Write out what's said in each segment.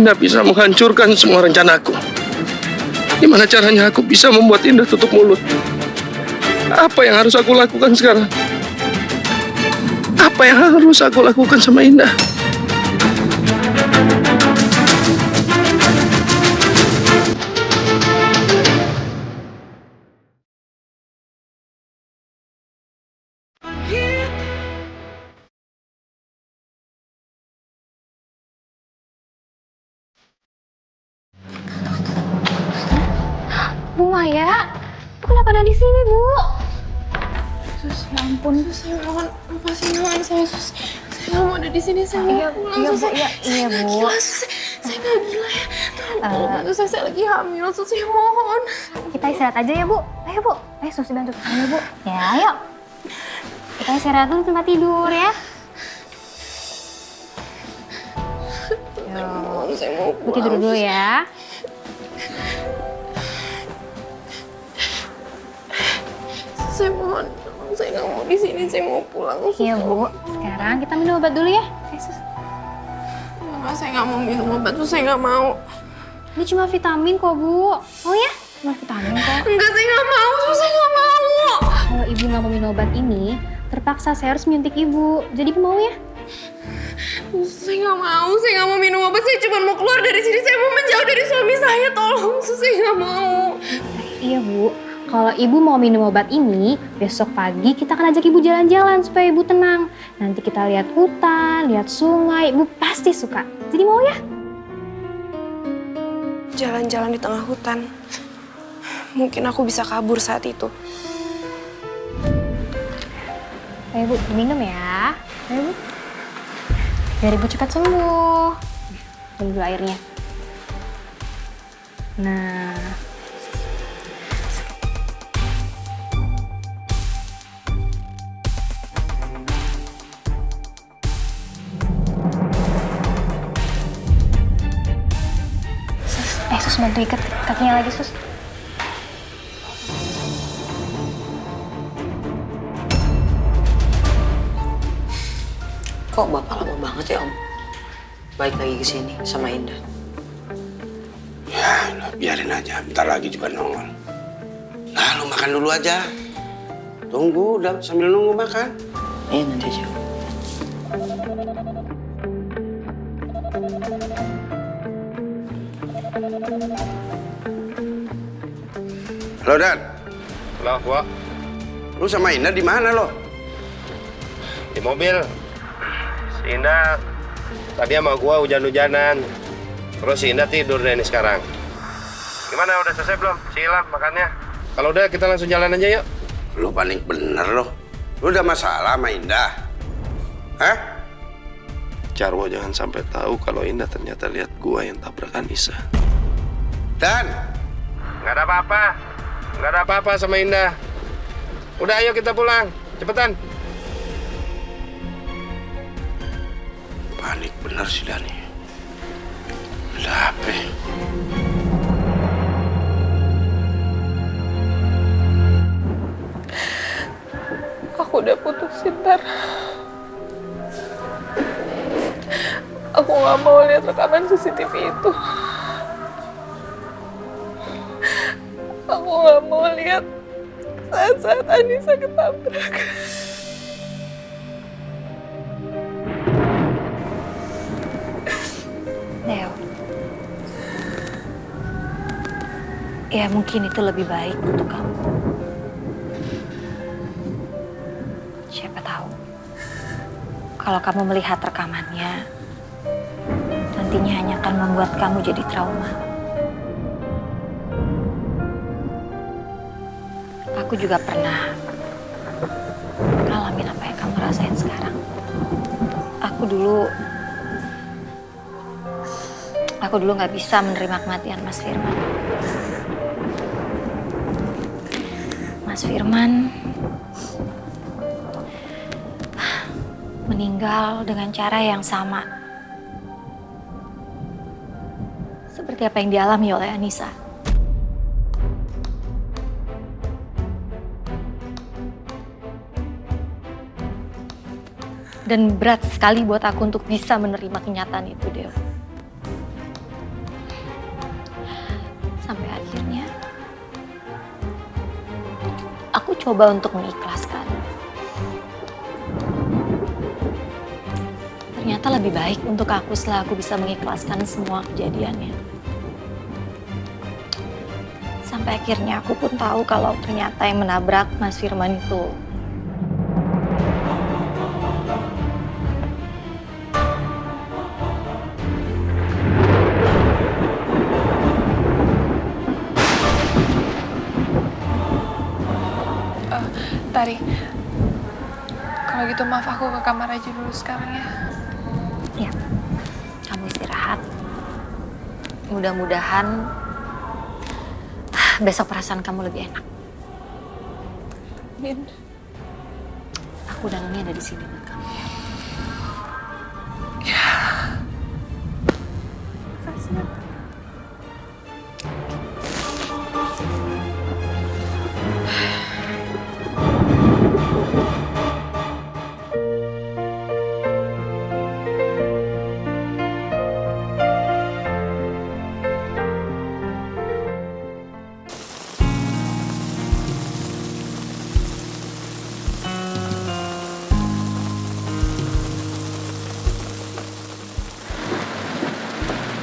Indah bisa menghancurkan semua rencanaku. Gimana caranya aku bisa membuat Indah tutup mulut? Apa yang harus aku lakukan sekarang? Apa yang harus aku lakukan sama Indah? Bu Maya, Bu kenapa ada di sini, Bu? Sus, ya ampun, Sus, saya mohon lepasin tangan saya, Sus. Saya nggak mau ada di sini, saya mau pulang, Sus. Iya, Bu. Gila, Sus. Saya nggak gila ya. Tolong bantu saya lagi hamil, Sus. Saya mohon. Kita istirahat aja ya, Bu. Ayo, Bu. Ayo, Susi bantu. Ayo, Bu. Ya, ayo. Kita istirahat dulu tempat tidur ya. Saya mau Bu pulang. tidur dulu ya. Saya mohon, saya nggak mau di sini, saya mau pulang. Sus. Iya, Bu. Sekarang kita minum obat dulu ya. Ayo, Sus. Nggak, saya nggak mau minum obat, Sus. Saya nggak mau. Ini cuma vitamin kok, Bu. Oh ya? Cuma vitamin kok. Enggak, saya nggak mau, Sus. Saya nggak mau. Kalau Ibu nggak mau minum obat ini, terpaksa saya harus menyuntik Ibu. Jadi Ibu mau ya? Saya nggak mau minum obat. Saya cuma mau keluar dari sini. Saya mau menjauh dari suami saya. Tolong, Sus, saya nggak mau. Iya, Bu. Kalau Ibu mau minum obat ini, besok pagi kita akan ajak Ibu jalan-jalan supaya Ibu tenang. Nanti kita lihat hutan, lihat sungai. Ibu pasti suka. Jadi mau ya? Jalan-jalan di tengah hutan. Mungkin aku bisa kabur saat itu. Ayo, Bu. Minum ya. Ayo, Bu. Biar Ibu cepat sembuh. Minum dulu airnya. Nah. Sus, bantu ikat kakinya lagi, Sus. Kok Bapak lama banget ya, Om? Balik lagi ke sini sama Indah. Ya, udah, biarin aja. Bentar lagi juga nongol. Nah, lu makan dulu aja. Tunggu, udah sambil nunggu makan. Iya, nanti aja. Halo, Dan. Halo, Wak. Lu sama Indah di mana lo? Di mobil. Si Indah tadi sama gua hujan-hujanan. Terus si Indah tidur deh ini sekarang. Gimana, udah selesai belum? Si Ilham makannya? Kalau udah, kita langsung jalan aja yuk. Lu panik bener lo. Lu udah masalah sama Indah? Hah? Jarwo jangan sampai tahu kalau Indah ternyata lihat gua yang tabrak Anissa. Dan? Nggak ada apa-apa. Nggak ada apa-apa sama Indah. Udah, ayo kita pulang. Cepetan. Panik bener si Dani. Ada apa ya? Aku udah putusin, Tar. Aku nggak mau lihat rekaman CCTV itu. Aku nggak mau lihat saat-saat Anissa ketabrak. Neo. Ya mungkin itu lebih baik untuk kamu. Siapa tahu. Kalau kamu melihat rekamannya, nantinya hanya akan membuat kamu jadi trauma. Aku juga pernah ngalamin apa yang kamu rasain sekarang. Aku dulu nggak bisa menerima kematian Mas Firman. Mas Firman meninggal dengan cara yang sama seperti apa yang dialami oleh Anissa. Dan berat sekali buat aku untuk bisa menerima kenyataan itu, Deo. coba untuk mengikhlaskan. Ternyata lebih baik untuk aku setelah aku bisa mengikhlaskan semua kejadiannya. Sampai akhirnya aku pun tahu kalau ternyata yang menabrak Mas Firman itu Tari, kalau gitu maaf aku ke kamar aja dulu sekarang ya. ya, kamu istirahat. Mudah-mudahan besok perasaan kamu lebih enak. Min. Aku dan Umi ada di sini buat kamu.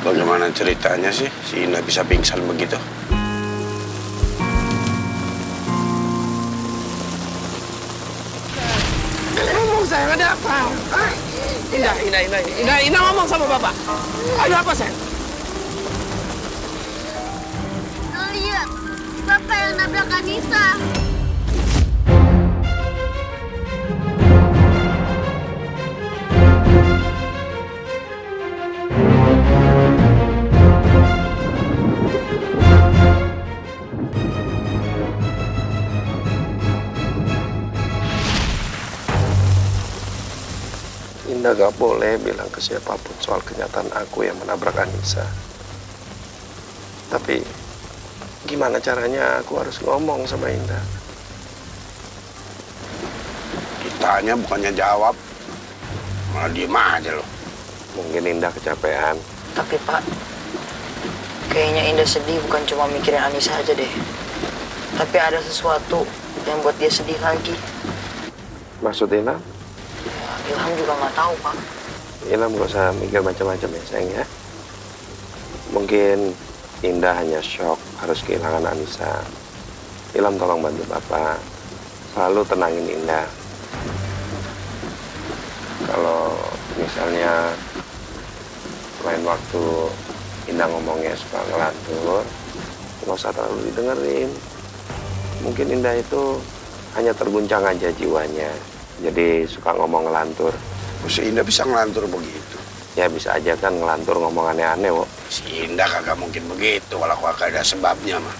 Bagaimana ceritanya sih si Indah bisa pingsan begitu? Ngomong sayang, ada apa? Hah? Indah ngomong sama Bapak. Ada apa sayang? Lihat, Bapak yang nabrak Anissa. Indah gak boleh bilang ke siapapun soal kenyataan aku yang menabrak Anissa. Tapi gimana caranya aku harus ngomong sama Indah? Ditanya bukannya jawab, malah diem aja loh. Mungkin Indah kecapean. Tapi Pak, kayaknya Indah sedih bukan cuma mikirin Anissa aja deh. Tapi ada sesuatu yang buat dia sedih lagi. Maksud Indah? Ilham juga nggak tahu, Pak. Ilham gak usah mikir macam-macam ya sayang ya. Mungkin Indah hanya shock harus kehilangan Anissa. Ilham tolong bantu Bapak. Selalu tenangin Indah. Kalau misalnya lain waktu Indah ngomongnya suka ngelantur, nggak usah terlalu didengerin. Mungkin Indah itu hanya terguncang aja jiwanya. Jadi suka ngomong ngelantur. Si Indah bisa ngelantur begitu? Ya bisa aja kan ngelantur ngomong aneh-aneh, Wok. Si Indah kagak mungkin begitu kalau kagak ada sebabnya mah.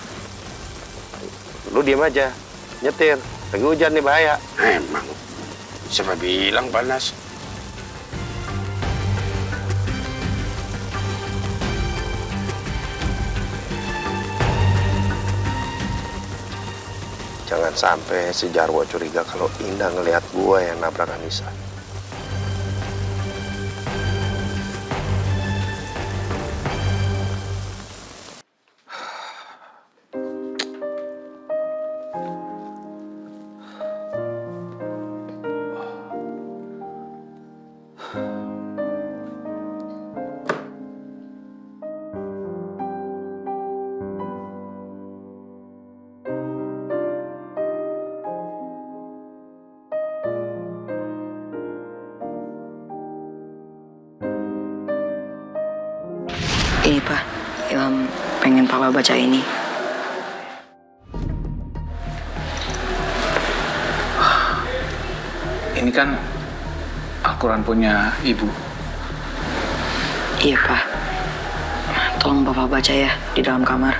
Lu diem aja, nyetir. Lagi hujan nih bahaya. Emang, siapa bilang panas? Jangan sampai si Jarwo curiga kalau Indah ngelihat gua yang nabrak Anissa. Ini Pak, Ilham pengen Papa baca ini. Ini kan Al-Quran punya Ibu. Iya Pak, tolong Papa baca ya di dalam kamar.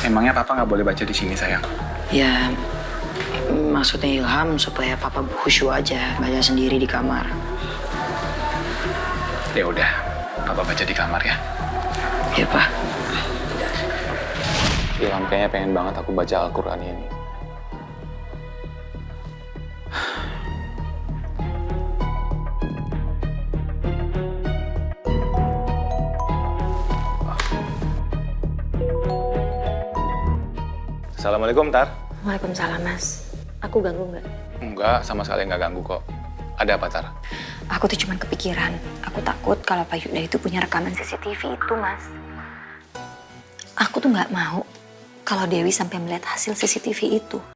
Emangnya Papa nggak boleh baca di sini sayang? Ya, maksudnya Ilham supaya Papa khusyuk aja baca sendiri di kamar. Ya udah, Papa baca di kamar ya. Iya Pak. Ilham kayaknya pengen banget aku baca Al-Quran ini. Assalamualaikum, Tar. Waalaikumsalam, Mas. Aku ganggu nggak? Enggak, sama sekali nggak ganggu kok. Ada apa, Tar? Aku tuh cuman kepikiran. Aku takut kalau Pak Yuda itu punya rekaman CCTV itu, Mas. Aku tuh nggak mau kalau Dewi sampai melihat hasil CCTV itu.